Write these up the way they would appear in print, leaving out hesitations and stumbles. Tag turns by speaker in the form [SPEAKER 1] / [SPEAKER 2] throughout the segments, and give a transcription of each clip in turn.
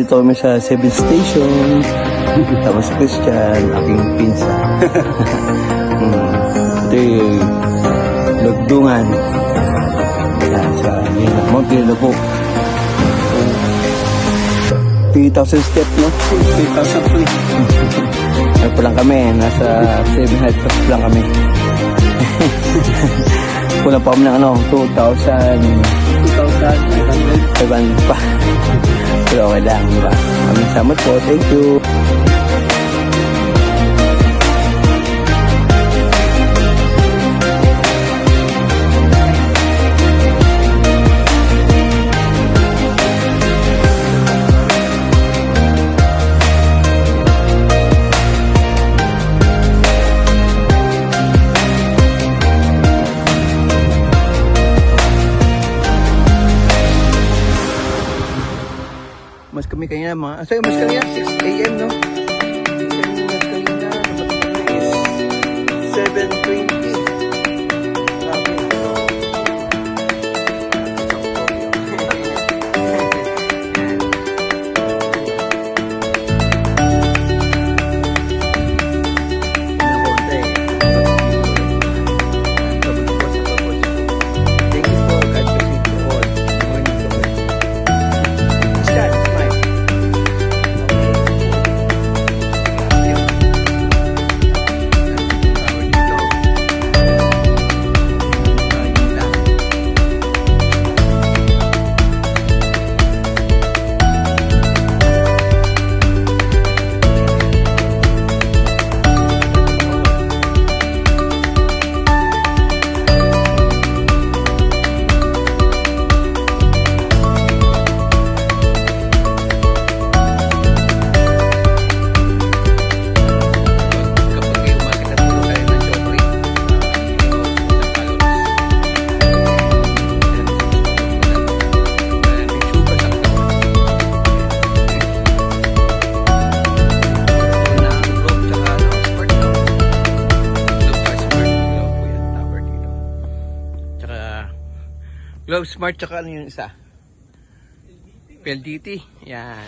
[SPEAKER 1] Nandito kami sa 7 Station. Tapos si Christian, aking pinsan. Ito yung Lugdungan. Yan, sa Mount Lilo. 3,000 step, no?
[SPEAKER 2] 3,000 feet.
[SPEAKER 1] Ano pa lang kami, nasa 700 steps lang kami. Kulang pa kami ng 2,000. 500 pa. Pero okay lang, diba? Maraming salamat po. Thank you. Mas kami kanina mas kanina 6 AM, no? Mas kanina is 7:20. Grabe, no? Thank you for God bless you all. Morning to all. Start, smile. Globe Smart, tsaka ano yung isa? PLDT. Yan.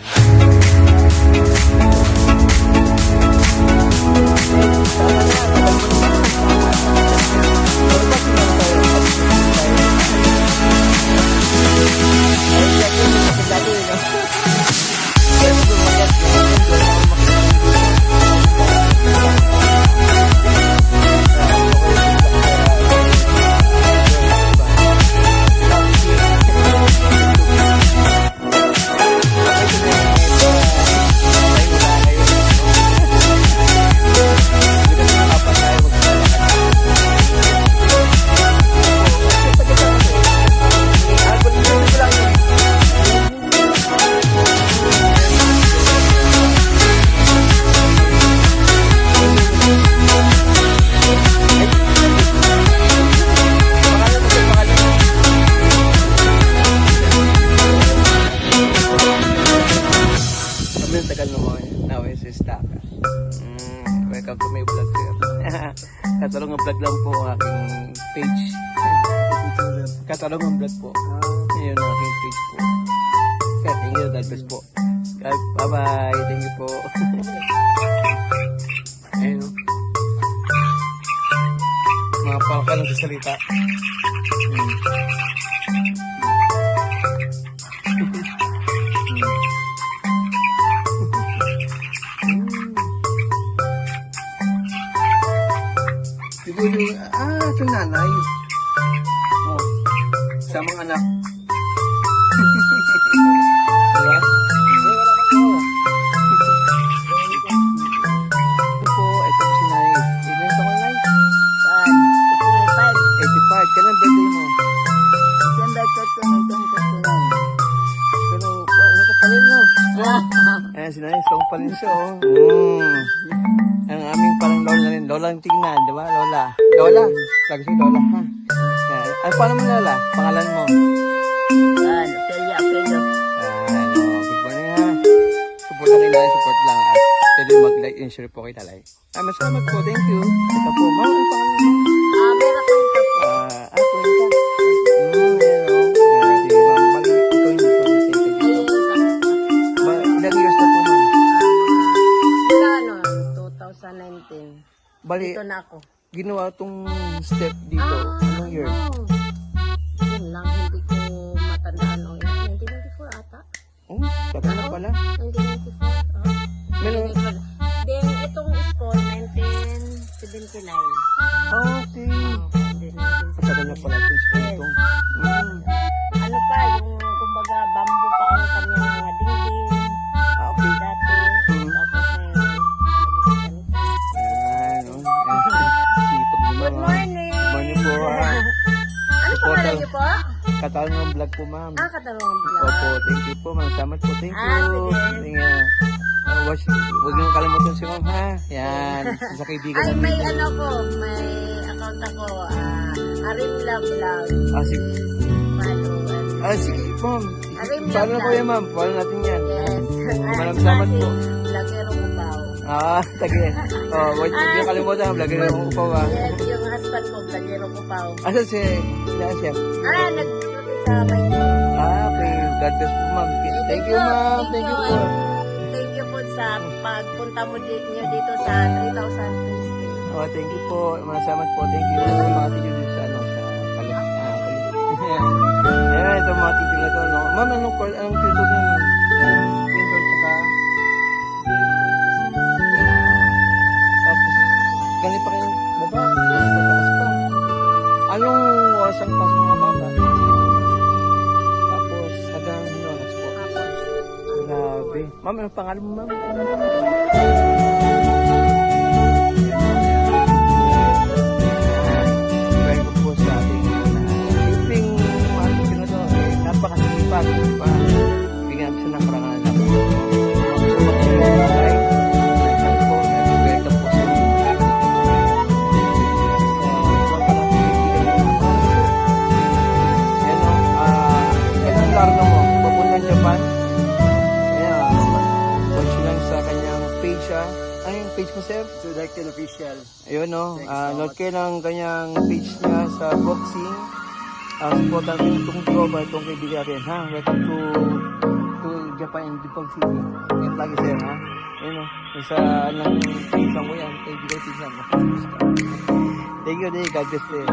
[SPEAKER 1] Welcome to my vlog, sir. Katalong ang vlog lang po ang aking page. Katalong ang vlog po. Yun ang aking page po. Sir, thank you. God bless po. Bye-bye. Thank you po. Ayun. Mga palka lang sa salita. Ito yung, ito yung nanay. Oh, sa mga anak. Diba? Ito po, ito po si nanay. Ilan sa mga nanay? 85. Kailan birthday mo?
[SPEAKER 3] December 2021.
[SPEAKER 1] Pero, ano ka pa rin mo? Ayan, si nanay, song pa rin siya, oh. Ang aming parang lola rin. Lola ang tingnan, di ba? Lola. Lola. Lagi si Lola, ha? Yan. Ano, paano mo Lola? Pangalan mo?
[SPEAKER 3] Celia Pedro.
[SPEAKER 1] Good morning, ha? Support lang nila, support lang. At pwede mag-like and share po kay Talay. Masalamat po, thank you. Ito po, ma'am, ano pangalan mo?
[SPEAKER 3] Meron po ito po.
[SPEAKER 1] Kwenta. Yan, o. Di ba? Ikaw yung pag-take dito. Ilang Bali,
[SPEAKER 2] Dito na ako.
[SPEAKER 1] ginawa tong step dito. Anong year?
[SPEAKER 2] No. Yun lang, hindi ko matandaan. 1994 ata.
[SPEAKER 1] Oh, tagal na pala.
[SPEAKER 2] 1994.
[SPEAKER 1] Meron,
[SPEAKER 2] Then, itong school, 1979.
[SPEAKER 1] okay.
[SPEAKER 2] Then,
[SPEAKER 1] Tagal na pala itong school
[SPEAKER 2] Yes.
[SPEAKER 1] ito. Mm.
[SPEAKER 2] Ano pa, yung kumbaga bamboo pa ang kami mga dingding.
[SPEAKER 1] Okay.
[SPEAKER 2] Dati.
[SPEAKER 1] Mm.
[SPEAKER 2] Tapos ngayon, naging ganito.
[SPEAKER 1] Ayan, oh. Ayan. Sipag ni
[SPEAKER 2] Good
[SPEAKER 1] Mama.
[SPEAKER 2] morning!
[SPEAKER 1] Good morning po, ah.
[SPEAKER 2] Ano pangalan niyo po?
[SPEAKER 1] Katanungan vlog po, ma'am.
[SPEAKER 2] Katanungan vlog.
[SPEAKER 1] Opo, thank you po, ma'am. Salamat po, thank you.
[SPEAKER 2] Sige.
[SPEAKER 1] Sige. Huwag niyong kalimutan si ma'am, ha? Yan, sa kaibigan
[SPEAKER 2] Ay,
[SPEAKER 1] natin.
[SPEAKER 2] may ano ko, may account ako, Arimla Vlog.
[SPEAKER 1] Ah, sige.
[SPEAKER 2] Follow.
[SPEAKER 1] Sige, ma'am.
[SPEAKER 2] Arim
[SPEAKER 1] Paano
[SPEAKER 2] lang
[SPEAKER 1] na po yan, ma'am? Paano natin yan?
[SPEAKER 2] Yes.
[SPEAKER 1] Maraming salamat po.
[SPEAKER 2] Vlogero ko ba?
[SPEAKER 1] Tage. Huwag niyong kalimutan, vlogger yung upaw, ha?
[SPEAKER 2] Yes, yung husband ko, vlogero ko pa.
[SPEAKER 1] Asan si chef?
[SPEAKER 2] Nag-duty sa may
[SPEAKER 1] Okay. God bless po, ma'am. Thank you, ma'am. Thank you po.
[SPEAKER 2] Thank you po sa pagpunta mo dito sa 3,000 Christy.
[SPEAKER 1] Thank you po. Maraming salamat po. Thank you. Mga teacher dito sa, Palit. Ayan, ito mga teacher na to, no? Ma'am, anong tutor niyo, ma'am? Pintor, tsaka... Tapos, ganit pa kayong baba. Pagtaas pa. Anong oras ang pasok mga bata? Tapos, hanggang anong oras po? Grabe. Ma'am, anong pangalan mo, ma'am? Very good po sa ating simpleng mga teacher na to. Napakasipag. Bigyan siya ng karangalan na po. Gusto mag-like, like po, welcome po sa inyo. Kailan laro mo? Papuntang Japan? Ayan, watch lang sa kanyang page, ha? Ano yung page mo, sir?
[SPEAKER 4] Sudakin official.
[SPEAKER 1] Ayun, no?
[SPEAKER 4] Thanks so
[SPEAKER 1] Note
[SPEAKER 4] much.
[SPEAKER 1] kayo ng kanyang page niya sa boxing. Supportan ko itong tropa, itong kaibigan natin, ha? Welcome to Japan and Dipag City. Yan lagi, sir, ha? Ayun, no? Sa pinsan mo yan, kaibigan pinsan mo. Thank you, God bless you.